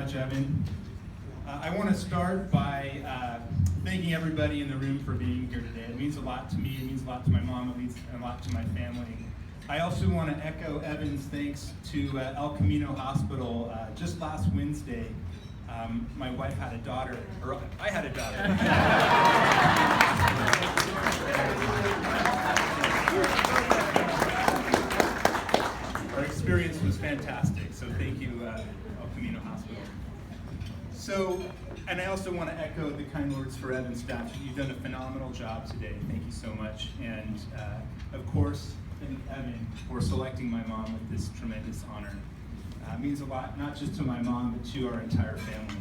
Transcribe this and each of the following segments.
much, Evan. I want to start by thanking everybody in the room for being here today. It means a lot to me, it means a lot to my mom, it means a lot to my family. I also want to echo Evan's thanks to El Camino Hospital. Just last Wednesday, my wife had a daughter, or I had a daughter. Our experience was fantastic, so thank you, El Camino Hospital. So, and I also want to echo the kind words for Evan's staff. You've done a phenomenal job today. Thank you so much. And of course, thank Evan for selecting my mom with this tremendous honor. It means a lot, not just to my mom, but to our entire family.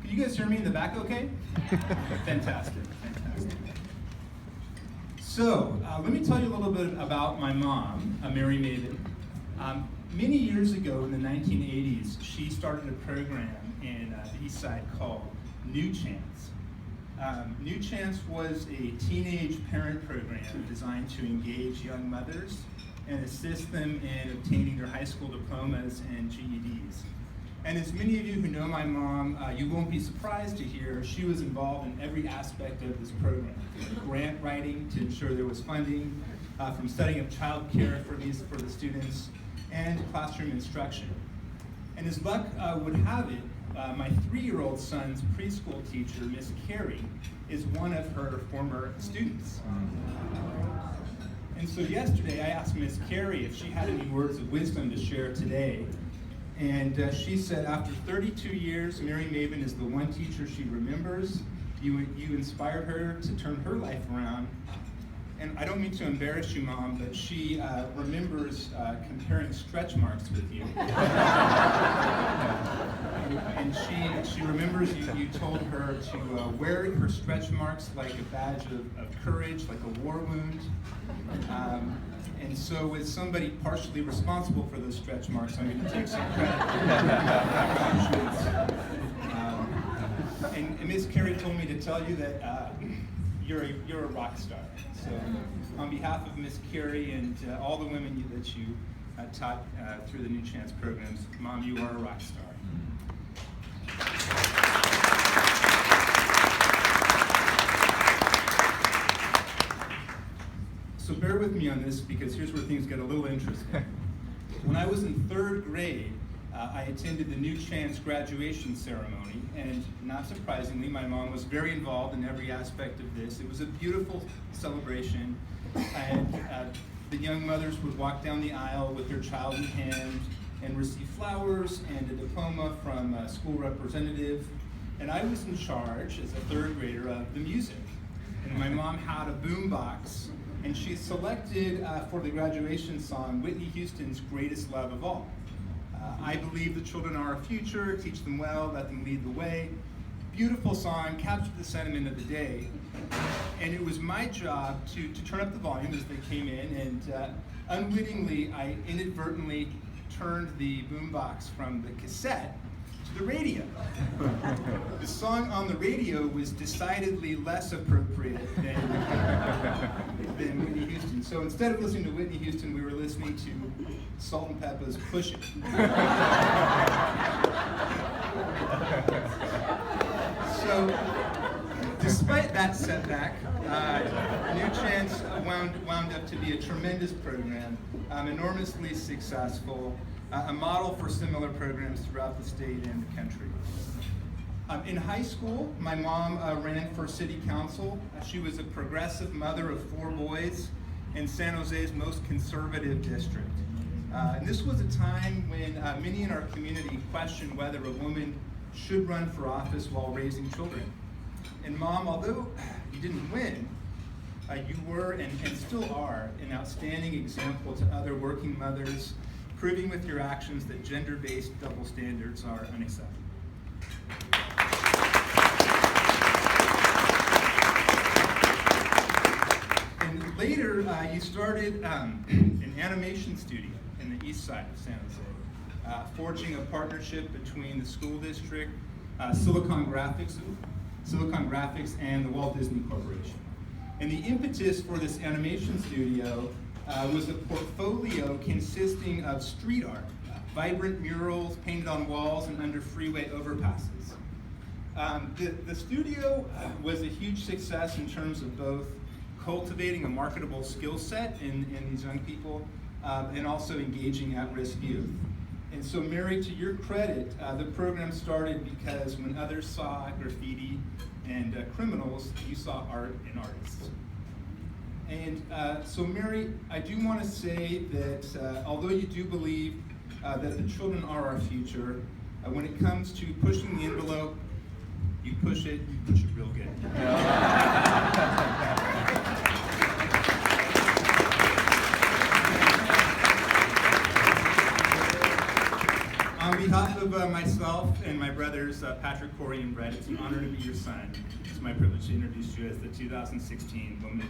Can you guys hear me in the back okay? Fantastic, fantastic. So, let me tell you a little bit about my mom, Mary Maven. Many years ago in the 1980s, she started a program in the East Side called New Chance. New Chance was a teenage parent program designed to engage young mothers and assist them in obtaining their high school diplomas and GEDs. And as many of you who know my mom, you won't be surprised to hear she was involved in every aspect of this program. Grant writing to ensure there was funding, from setting up child care for the students, and classroom instruction. And as luck would have it, my 3-year-old son's preschool teacher, Miss Carey, is one of her former students. And so yesterday I asked Miss Carey if she had any words of wisdom to share today. And she said, after 32 years, Mary Maven is the one teacher she remembers. You inspired her to turn her life around. And I don't mean to embarrass you, Mom, but she remembers comparing stretch marks with you. And she remembers you told her to wear her stretch marks like a badge of courage, like a war wound. And so as somebody partially responsible for those stretch marks, I'm going to take some credit. And Ms. Carey told me to tell you that you're a rock star. So on behalf of Ms. Carey and all the women that you taught through the New Chance programs, Mom, you are a rock star. So bear with me on this because here's where things get a little interesting. When I was in 3rd grade, I attended the New Chance graduation ceremony, and not surprisingly, my mom was very involved in every aspect of this. It was a beautiful celebration, and the young mothers would walk down the aisle with their child in hand and receive flowers and a diploma from a school representative, and I was in charge as a 3rd grader of the music. And my mom had a boombox, and she selected for the graduation song Whitney Houston's Greatest Love of All. I believe the children are our future, teach them well, let them lead the way. Beautiful song, captured the sentiment of the day. And it was my job to turn up the volume as they came in, and unwittingly, I inadvertently turned the boombox from the cassette to the radio. The song on the radio was decidedly less appropriate than Whitney Houston. So instead of listening to Whitney Houston, we were listening to Salt and Peppa's Push It. So, despite that setback, New Chance wound up to be a tremendous program, enormously successful, a model for similar programs throughout the state and the country. In high school, my mom ran for city council. She was a progressive mother of 4 boys in San Jose's most conservative district. And this was a time when many in our community questioned whether a woman should run for office while raising children. And Mom, although you didn't win, you were and still are an outstanding example to other working mothers, proving with your actions that gender-based double standards are unacceptable. And later, you started an animation studio in the east side of San Jose, forging a partnership between the school district, Silicon Graphics, and the Walt Disney Corporation. And the impetus for this animation studio was a portfolio consisting of street art vibrant murals painted on walls and under freeway overpasses. The studio was a huge success in terms of both cultivating a marketable skill set in these young people and also engaging at-risk youth. And so Mary, to your credit, the program started because when others saw graffiti and criminals, you saw art and artists. And so Mary, I do want to say that although you do believe that the children are our future, when it comes to pushing the envelope, you push it real good. On behalf of myself and my brothers, Patrick, Corey, and Brett, it's an honor to be your son. It's my privilege to introduce you as the 2016 Women